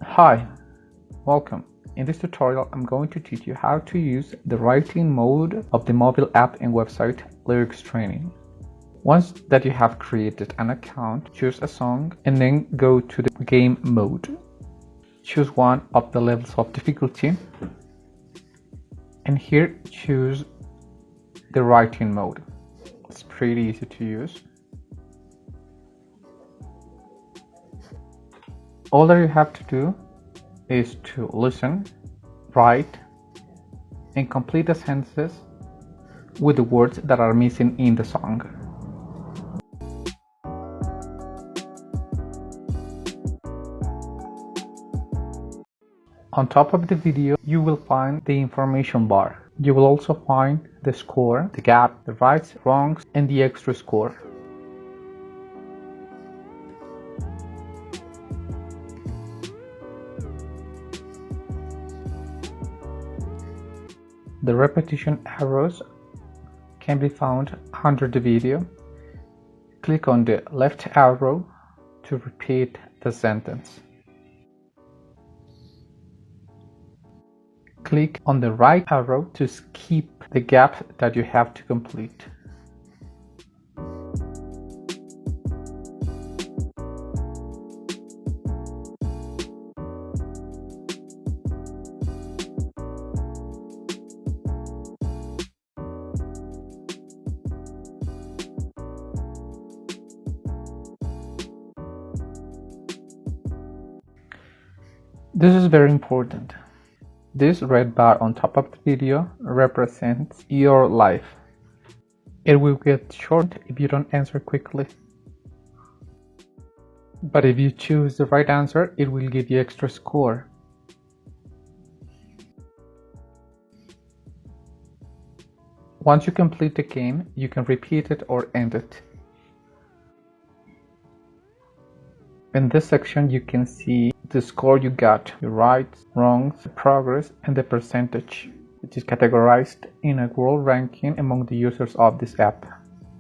Hi, welcome. In this tutorial, I'm going to teach you how to use the writing mode of the mobile app and website Lyrics Training. Once that you have created an account, choose a song and then go to the game mode. Choose one of the levels of difficulty and here choose the writing mode. It's pretty easy to use. All that you have to do is to listen, write, and complete the sentences with the words that are missing in the song. On top of the video, you will find the information bar. You will also find the score, the gap, the rights, wrongs, and the extra score. The repetition arrows can be found under the video. Click on the left arrow to repeat the sentence. Click on the right arrow to skip the gap that you have to complete. This is very important. This red bar on top of the video represents your life. It will get short if you don't answer quickly. But if you choose the right answer, it will give you extra score. Once you complete the game, you can repeat it or end it. In this section, you can see the score you got, your rights, wrongs, progress, and the percentage, which is categorized in a world ranking among the users of this app,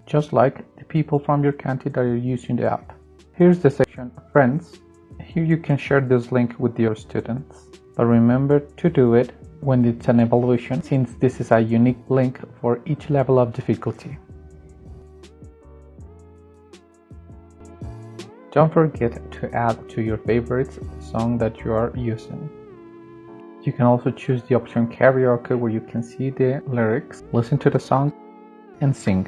just like the people from your country that are using the app. Here's the section Friends. Here you can share this link with your students, but remember to do it when it's an evaluation, since this is a unique link for each level of difficulty. Don't forget to add to your favorites the song that you are using. You can also choose the option Karaoke, where you can see the lyrics, listen to the song, and sing.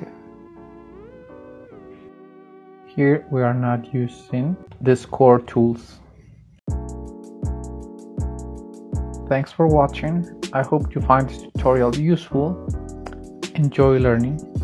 Here we are not using the score tools. Thanks for watching. I hope you find this tutorial useful. Enjoy learning.